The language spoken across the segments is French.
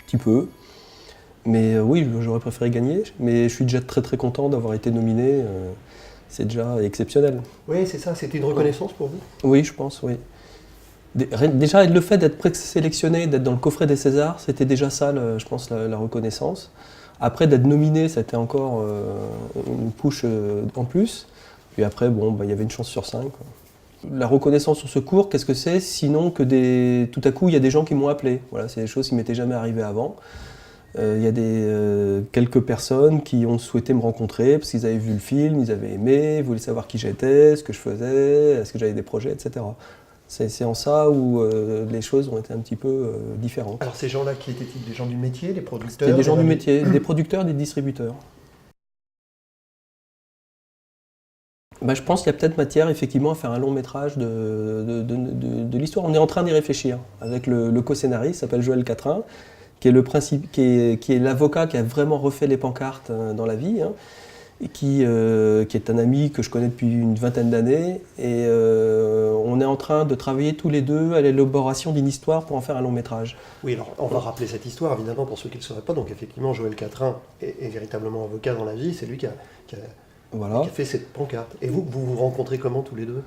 petit peu. Mais oui, j'aurais préféré gagner, mais je suis déjà très très content d'avoir été nominé. C'est déjà exceptionnel. Oui, c'est ça, c'était une reconnaissance pour vous? Oui, je pense, oui. Déjà, le fait d'être présélectionné, d'être dans le coffret des Césars, c'était déjà ça, je pense, la reconnaissance. Après, d'être nominé, c'était encore une push en plus. Puis après, bon, il y avait une chance sur 5. La reconnaissance sur ce cours, qu'est-ce que c'est? Sinon que tout à coup, il y a des gens qui m'ont appelé. Voilà, c'est des choses qui m'étaient jamais arrivées avant. Il y a quelques personnes qui ont souhaité me rencontrer parce qu'ils avaient vu le film, ils avaient aimé, ils voulaient savoir qui j'étais, ce que je faisais, est-ce que j'avais des projets, etc. C'est en ça où les choses ont été un petit peu différentes. Alors ces gens-là, qui étaient-ils? Des gens du métier, des producteurs? C'était des gens du métier, des producteurs, des distributeurs. Je pense qu'il y a peut-être matière effectivement à faire un long métrage de l'histoire. On est en train d'y réfléchir avec le co-scénariste, qui s'appelle Joël Catrin, qui est l'avocat qui a vraiment refait les pancartes dans la vie, hein, et qui est un ami que je connais depuis une vingtaine d'années. Et on est en train de travailler tous les deux à l'élaboration d'une histoire pour en faire un long métrage. Oui, alors on va rappeler cette histoire évidemment pour ceux qui ne le sauraient pas. Donc effectivement, Joël Catrin est véritablement avocat dans la vie, c'est lui qui a fait cette pancarte. Et vous vous rencontrez comment tous les deux?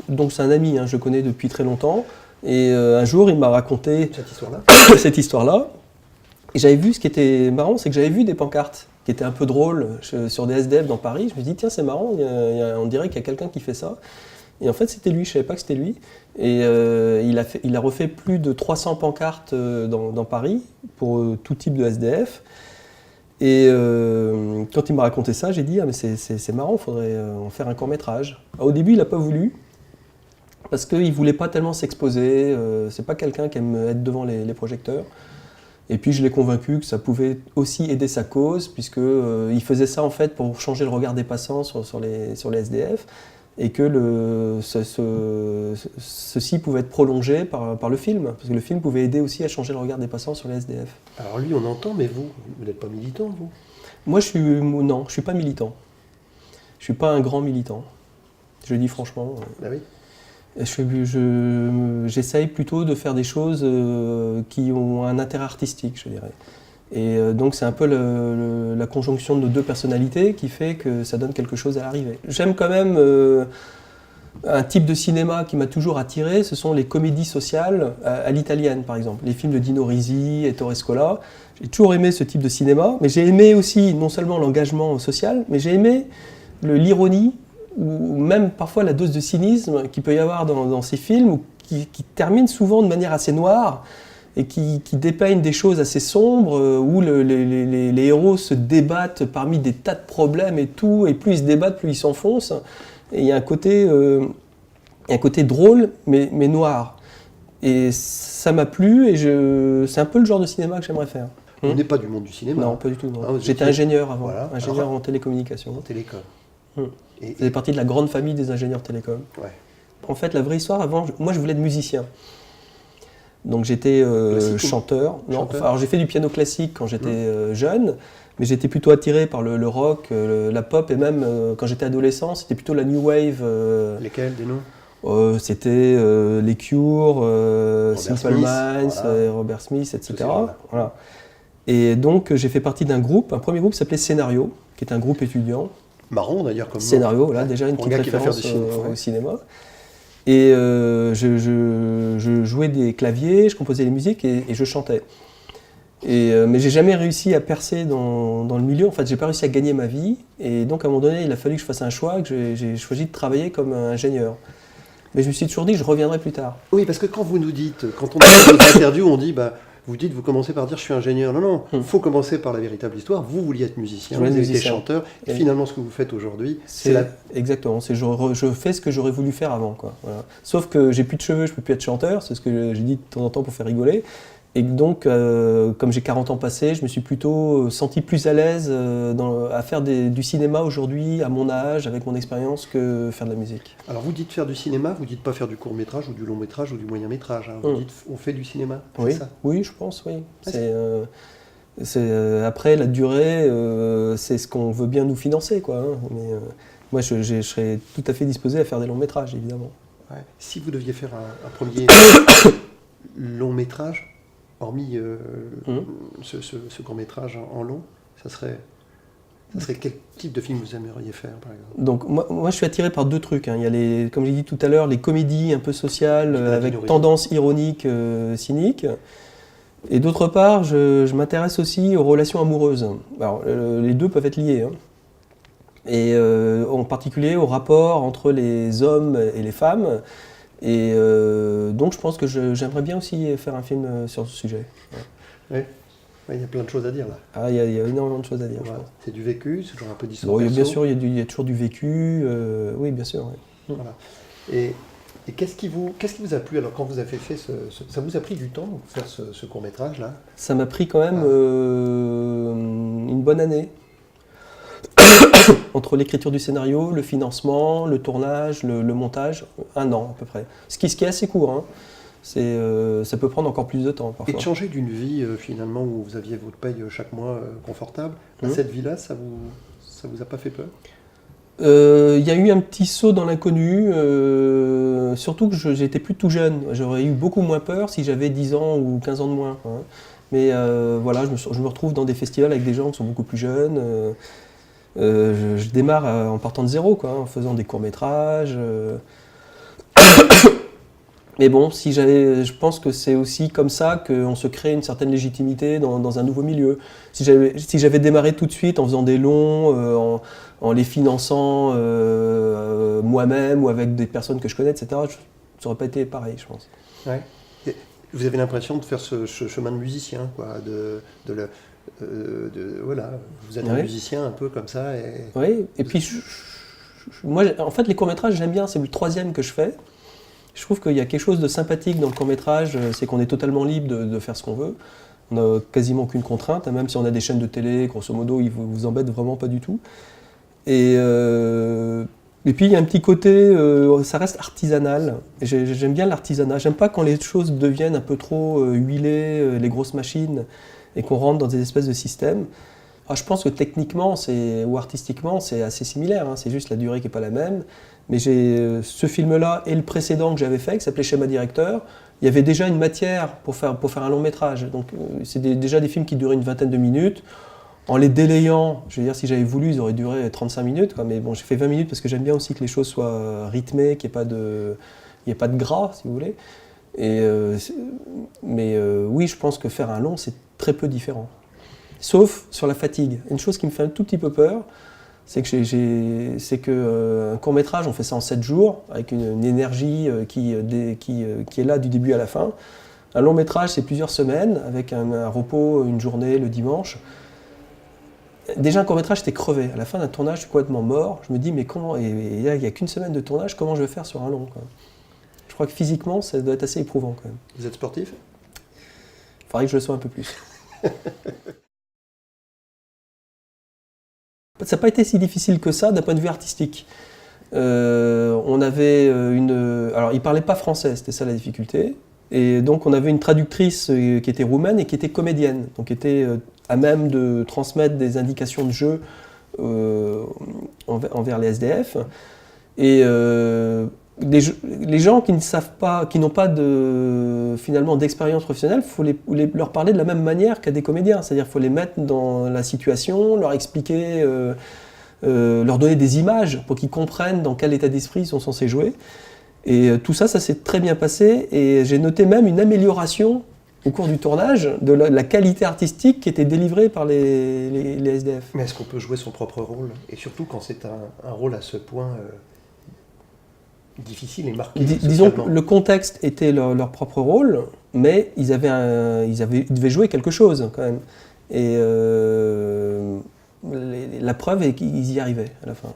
Donc c'est un ami, hein, je le connais depuis très longtemps. Et un jour, il m'a raconté cette histoire-là. Et j'avais vu, ce qui était marrant, c'est que j'avais vu des pancartes qui étaient un peu drôles sur des SDF dans Paris. Je me dis, tiens, c'est marrant, on dirait qu'il y a quelqu'un qui fait ça. Et en fait, c'était lui, je ne savais pas que c'était lui. Et il a refait plus de 300 pancartes dans Paris pour tout type de SDF. Et quand il m'a raconté ça, j'ai dit, ah mais c'est marrant, il faudrait en faire un court-métrage. Au début, il n'a pas voulu, parce qu'il ne voulait pas tellement s'exposer. C'est pas quelqu'un qui aime être devant les projecteurs. Et puis je l'ai convaincu que ça pouvait aussi aider sa cause, puisqu'il faisait ça en fait pour changer le regard des passants sur les SDF, et que ceci pouvait être prolongé par le film, parce que le film pouvait aider aussi à changer le regard des passants sur les SDF. Alors lui, on entend, mais vous n'êtes pas militant, vous? Moi, non, je suis pas militant. Je suis pas un grand militant. Je le dis franchement. Ah oui. J'essaye plutôt de faire des choses qui ont un intérêt artistique, je dirais. Et donc c'est un peu la conjonction de nos deux personnalités qui fait que ça donne quelque chose à l'arrivée. J'aime quand même un type de cinéma qui m'a toujours attiré, ce sont les comédies sociales à l'italienne par exemple. Les films de Dino Risi, Ettore Scola. J'ai toujours aimé ce type de cinéma, mais j'ai aimé aussi non seulement l'engagement social, mais j'ai aimé l'ironie, ou même parfois la dose de cynisme qu'il peut y avoir dans ces films, qui terminent souvent de manière assez noire et qui dépeignent des choses assez sombres, où les héros se débattent parmi des tas de problèmes et tout, et plus ils se débattent, plus ils s'enfoncent. Et il y a un côté drôle, mais noir. Et ça m'a plu, et c'est un peu le genre de cinéma que j'aimerais faire. On n'est pas du monde du cinéma. Non, pas du tout. J'étais ingénieur avant, voilà. ingénieur en télécommunication. En télécom. Ça faisait partie de la grande famille des ingénieurs télécoms. Ouais. En fait, la vraie histoire, avant, moi je voulais être musicien. Donc j'étais chanteur. Alors j'ai fait du piano classique quand j'étais jeune, mais j'étais plutôt attiré par le rock, la pop, et même quand j'étais adolescent, c'était plutôt la new wave. Lesquels, des noms? C'était les Cure, Simple Minds, voilà. Robert Smith, etc. Voilà. Et donc j'ai fait partie d'un groupe, un premier groupe qui s'appelait Scénario, qui est un groupe étudiant. Marrant d'ailleurs comme Scénario, voilà, déjà une petite référence au cinéma. Et je jouais des claviers, je composais les musiques et je chantais. Mais j'ai jamais réussi à percer dans le milieu, en fait j'ai pas réussi à gagner ma vie. Et donc à un moment donné, il a fallu que je fasse un choix, que j'ai choisi de travailler comme ingénieur. Mais je me suis toujours dit que je reviendrai plus tard. Oui, parce que quand vous nous dites, quand on a votre interview, on dit, vous commencez par dire je suis ingénieur. Non, il faut commencer par la véritable histoire. Vous vouliez être musicien, vous étiez chanteur, et finalement ce que vous faites aujourd'hui, c'est Exactement, je fais ce que j'aurais voulu faire avant, quoi. Voilà. Sauf que j'ai plus de cheveux, je peux plus être chanteur, c'est ce que j'ai dit de temps en temps pour faire rigoler. Et donc, comme j'ai 40 ans passés, je me suis plutôt senti plus à l'aise à faire du cinéma aujourd'hui, à mon âge, avec mon expérience, que faire de la musique. Alors vous dites faire du cinéma, vous dites pas faire du court-métrage ou du long-métrage ou du moyen-métrage. Hein. Vous dites on fait du cinéma, oui. C'est ça? Oui, je pense, oui. Après, la durée, c'est ce qu'on veut bien nous financer, quoi. Hein. Mais moi, je serais tout à fait disposé à faire des longs-métrages, évidemment. Ouais. Si vous deviez faire un premier long-métrage, hormis ce court-métrage en long, ça serait quel type de film vous aimeriez faire, par exemple? Donc moi je suis attiré par deux trucs. Il y a comme j'ai dit tout à l'heure, les comédies un peu sociales avec tendance ironique, cynique. Et d'autre part, je m'intéresse aussi aux relations amoureuses. Alors les deux peuvent être liés. Et en particulier au rapport entre les hommes et les femmes. Et donc je pense que j'aimerais bien aussi faire un film sur ce sujet. Oui. Il y a plein de choses à dire là. Ah, il y a énormément de choses à dire, je pense. C'est du vécu, c'est toujours un peu d'histoire. Bon, bien sûr, il y a toujours du vécu. Oui, bien sûr. Oui. Voilà. Et qu'est-ce qui vous a plu alors quand vous avez fait ça vous a pris du temps de faire ce court-métrage là? Ça m'a pris quand même une bonne année. Entre l'écriture du scénario, le financement, le tournage, le montage, 1 an à peu près. Ce qui est assez court. Hein. Ça peut prendre encore plus de temps parfois. Et de changer d'une vie finalement où vous aviez votre paye chaque mois confortable, à cette vie-là, ça vous a pas fait peur? Il y a eu un petit saut dans l'inconnu, surtout que j'étais plus tout jeune. J'aurais eu beaucoup moins peur si j'avais 10 ans ou 15 ans de moins. Hein. Mais voilà, je me retrouve dans des festivals avec des gens qui sont beaucoup plus jeunes. Je démarre en partant de zéro, quoi, en faisant des courts-métrages. Mais bon, je pense que c'est aussi comme ça qu'on se crée une certaine légitimité dans un nouveau milieu. Si j'avais démarré tout de suite en faisant des longs, en les finançant moi-même ou avec des personnes que je connais, etc., ça n'aurait pas été pareil, je pense. Ouais. Et vous avez l'impression de faire ce chemin de musicien, quoi, voilà, vous êtes un musicien un peu comme ça. Oui, et puis moi, en fait, les courts-métrages, j'aime bien, c'est le 3e que je fais. Je trouve qu'il y a quelque chose de sympathique dans le court-métrage, c'est qu'on est totalement libre de faire ce qu'on veut. On n'a quasiment aucune contrainte, même si on a des chaînes de télé, grosso modo, ils ne vous embêtent vraiment pas du tout. Et puis il y a un petit côté, ça reste artisanal. J'aime bien l'artisanat. J'aime pas quand les choses deviennent un peu trop huilées, les grosses machines, et qu'on rentre dans des espèces de systèmes. Alors, je pense que techniquement ou artistiquement, c'est assez similaire. Hein. C'est juste la durée qui n'est pas la même. Mais j'ai ce film-là et le précédent que j'avais fait, qui s'appelait Schéma directeur, il y avait déjà une matière pour faire un long métrage. Donc c'est déjà des films qui duraient une vingtaine de minutes. En les délayant, je veux dire, si j'avais voulu, ils auraient duré 35 minutes. Quoi. Mais bon, j'ai fait 20 minutes parce que j'aime bien aussi que les choses soient rythmées, qu'il n'y ait pas de gras, si vous voulez. Mais oui, je pense que faire un long, c'est très peu différent. Sauf sur la fatigue. Une chose qui me fait un tout petit peu peur, c'est que un court-métrage, on fait ça en 7 jours, avec une énergie qui est là du début à la fin. Un long-métrage, c'est plusieurs semaines, avec un repos, une journée, le dimanche. Déjà, un court-métrage, j'étais crevé. À la fin d'un tournage, je suis complètement mort. Je me dis, mais comment... Et là, il n'y a qu'une semaine de tournage, comment je vais faire sur un long, quoi. Je crois que physiquement, ça doit être assez éprouvant, quand même. Vous êtes sportif? Il faudrait que je le sois un peu plus. Ça n'a pas été si difficile que ça d'un point de vue artistique. On avait alors, il ne parlait pas français, c'était ça la difficulté. Et donc, on avait une traductrice qui était roumaine et qui était comédienne, donc qui était à même de transmettre des indications de jeu envers les SDF. Et les gens qui ne savent pas, qui n'ont pas finalement d'expérience professionnelle, il faut leur parler de la même manière qu'à des comédiens. C'est-à-dire qu'il faut les mettre dans la situation, leur expliquer, leur donner des images pour qu'ils comprennent dans quel état d'esprit ils sont censés jouer. Et tout ça s'est très bien passé. Et j'ai noté même une amélioration au cours du tournage de la qualité artistique qui était délivrée par les SDF. Mais est-ce qu'on peut jouer son propre rôle? Et surtout quand c'est un rôle à ce point difficile et marqué. Disons que le contexte était leur propre rôle, mais ils devaient jouer quelque chose quand même. Et la preuve est qu'ils y arrivaient à la fin.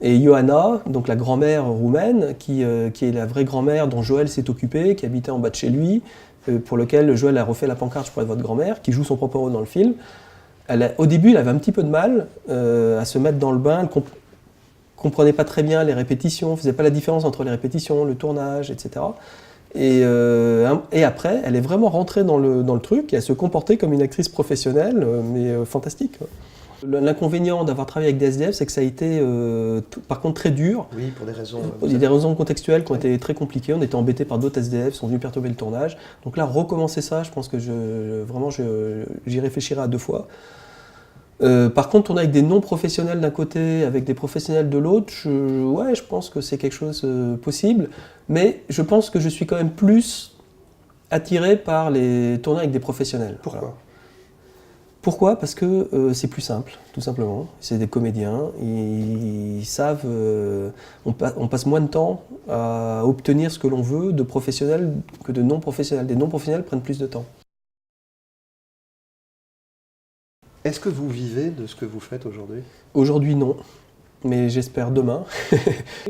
Et Ioana, donc la grand-mère roumaine, qui est la vraie grand-mère dont Joël s'est occupé, qui habitait en bas de chez lui, pour lequel Joël a refait la pancarte « Je pourrais être votre grand-mère », qui joue son propre rôle dans le film. Au début, elle avait un petit peu de mal à se mettre dans le bain, elle comprenait pas très bien les répétitions, faisait pas la différence entre les répétitions, le tournage, etc. Et après, elle est vraiment rentrée dans le truc et elle se comportait comme une actrice professionnelle, mais fantastique. L'inconvénient d'avoir travaillé avec des SDF, c'est que ça a été par contre très dur. Oui, pour des raisons... Il y a des raisons contextuelles qui ont été très compliquées. On était embêtés par d'autres SDF, sont venus perturber le tournage. Donc là, recommencer ça, je pense que j'y réfléchirai à 2 fois. Par contre, tourner avec des non-professionnels d'un côté, avec des professionnels de l'autre, je pense que c'est quelque chose possible. Mais je pense que je suis quand même plus attiré par les tourner avec des professionnels. Pourquoi ? Voilà. Pourquoi ? Parce que c'est plus simple, tout simplement. C'est des comédiens, ils savent... on passe moins de temps à obtenir ce que l'on veut de professionnels que de non-professionnels. Des non-professionnels prennent plus de temps. Est-ce que vous vivez de ce que vous faites aujourd'hui ? Aujourd'hui, non. Mais j'espère demain.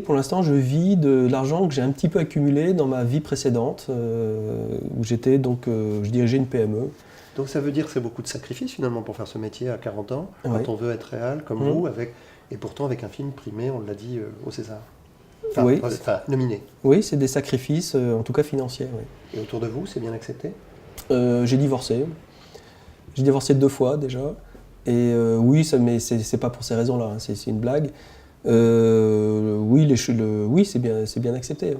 Pour l'instant, je vis de l'argent que j'ai un petit peu accumulé dans ma vie précédente, où j'étais donc, je dirigeais une PME. Donc ça veut dire que c'est beaucoup de sacrifices finalement pour faire ce métier à 40 ans, Ouais. quand on veut être réal comme vous, et pourtant avec un film primé, on l'a dit, au César. Enfin, Oui. Nominé. Oui, c'est des sacrifices, en tout cas financiers. Oui. Et autour de vous, c'est bien accepté ? J'ai divorcé. J'ai divorcé 2 fois déjà. Et oui, mais c'est pas pour ces raisons-là, hein, c'est une blague. Oui, c'est bien accepté. Ouais.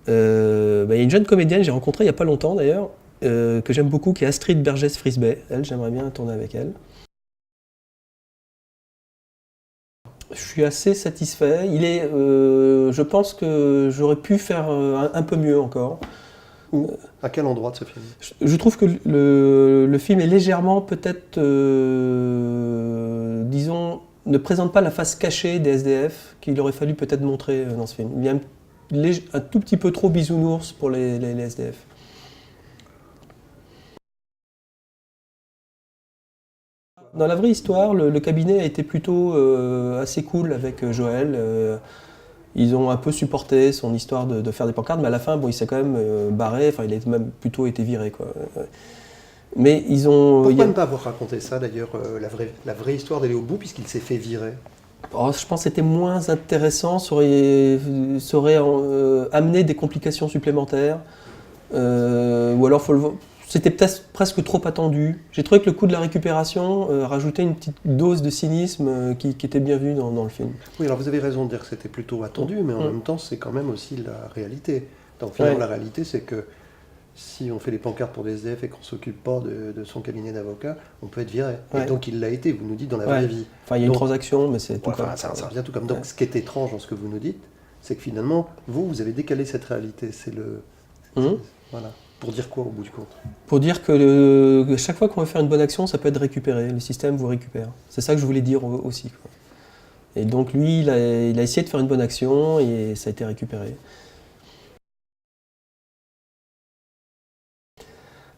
Y a une jeune comédienne que j'ai rencontrée il n'y a pas longtemps d'ailleurs, que j'aime beaucoup, qui est Astrid Bergès-Frisbey. Elle, j'aimerais bien tourner avec elle. Je suis assez satisfait. Je pense que j'aurais pu faire un peu mieux encore. Où ? À quel endroit de ce film ? Je trouve que le film est légèrement, peut-être, disons, ne présente pas la face cachée des SDF qu'il aurait fallu peut-être montrer dans ce film. Il y a un tout petit peu trop bisounours pour les SDF. Dans la vraie histoire, le cabinet a été plutôt assez cool avec Joël. Ils ont un peu supporté son histoire de faire des pancartes, mais à la fin, bon, il s'est quand même barré, enfin, il a même plutôt été viré, quoi. Mais ils ont... Pourquoi ne pas avoir raconté ça, d'ailleurs, la vraie histoire d'aller au bout, puisqu'il s'est fait virer ? Oh, je pense que c'était moins intéressant, ça aurait amené des complications supplémentaires, ou alors c'était peut-être presque trop attendu. J'ai trouvé que le coup de la récupération rajoutait une petite dose de cynisme qui était bienvenue dans le film. Oui, alors vous avez raison de dire que c'était plutôt attendu, mais en même temps, c'est quand même aussi la réalité. Donc finalement, la réalité, c'est que si on fait les pancartes pour des SDF et qu'on ne s'occupe pas de son cabinet d'avocat, on peut être viré. Et donc il l'a été, vous nous dites, dans la vraie vie. Enfin, il y a une transaction, mais c'est tout comme ça revient tout comme. Donc ce qui est étrange dans ce que vous nous dites, c'est que finalement, vous avez décalé cette réalité. Voilà. Pour dire quoi au bout du compte ? Pour dire que chaque fois qu'on veut faire une bonne action, ça peut être récupéré. Le système vous récupère. C'est ça que je voulais dire aussi, quoi. Et donc lui, il a essayé de faire une bonne action et ça a été récupéré.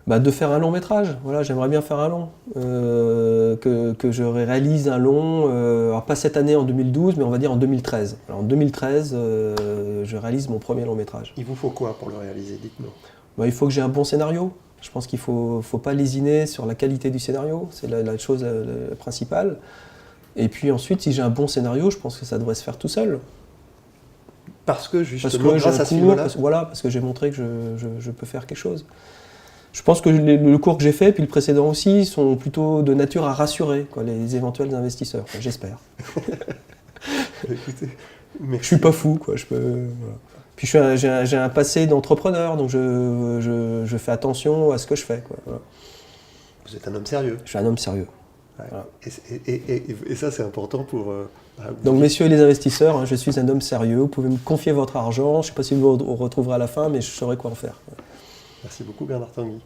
De faire un long métrage. Voilà, j'aimerais bien faire un long. Que je réalise un long, alors pas cette année en 2012, mais on va dire en 2013. Alors en 2013, je réalise mon premier long métrage. Il vous faut quoi pour le réaliser ? Dites-nous. Il faut que j'ai un bon scénario. Je pense qu'il ne faut pas lésiner sur la qualité du scénario. C'est la chose principale. Et puis ensuite, si j'ai un bon scénario, je pense que ça devrait se faire tout seul. Parce que justement, grâce à ce film-là, parce que j'ai montré que je peux faire quelque chose. Je pense que le cours que j'ai fait, puis le précédent aussi, sont plutôt de nature à rassurer les éventuels investisseurs. Enfin, j'espère. Écoutez, je suis pas fou, quoi. Voilà. Puis j'ai un passé d'entrepreneur, donc je fais attention à ce que je fais, quoi. Voilà. Vous êtes un homme sérieux. Je suis un homme sérieux. Ouais. Voilà. Et ça, c'est important pour... Donc, messieurs les investisseurs, je suis un homme sérieux. Vous pouvez me confier votre argent. Je ne sais pas si vous le retrouverez à la fin, mais je saurai quoi en faire. Merci beaucoup, Bernard Tanguy.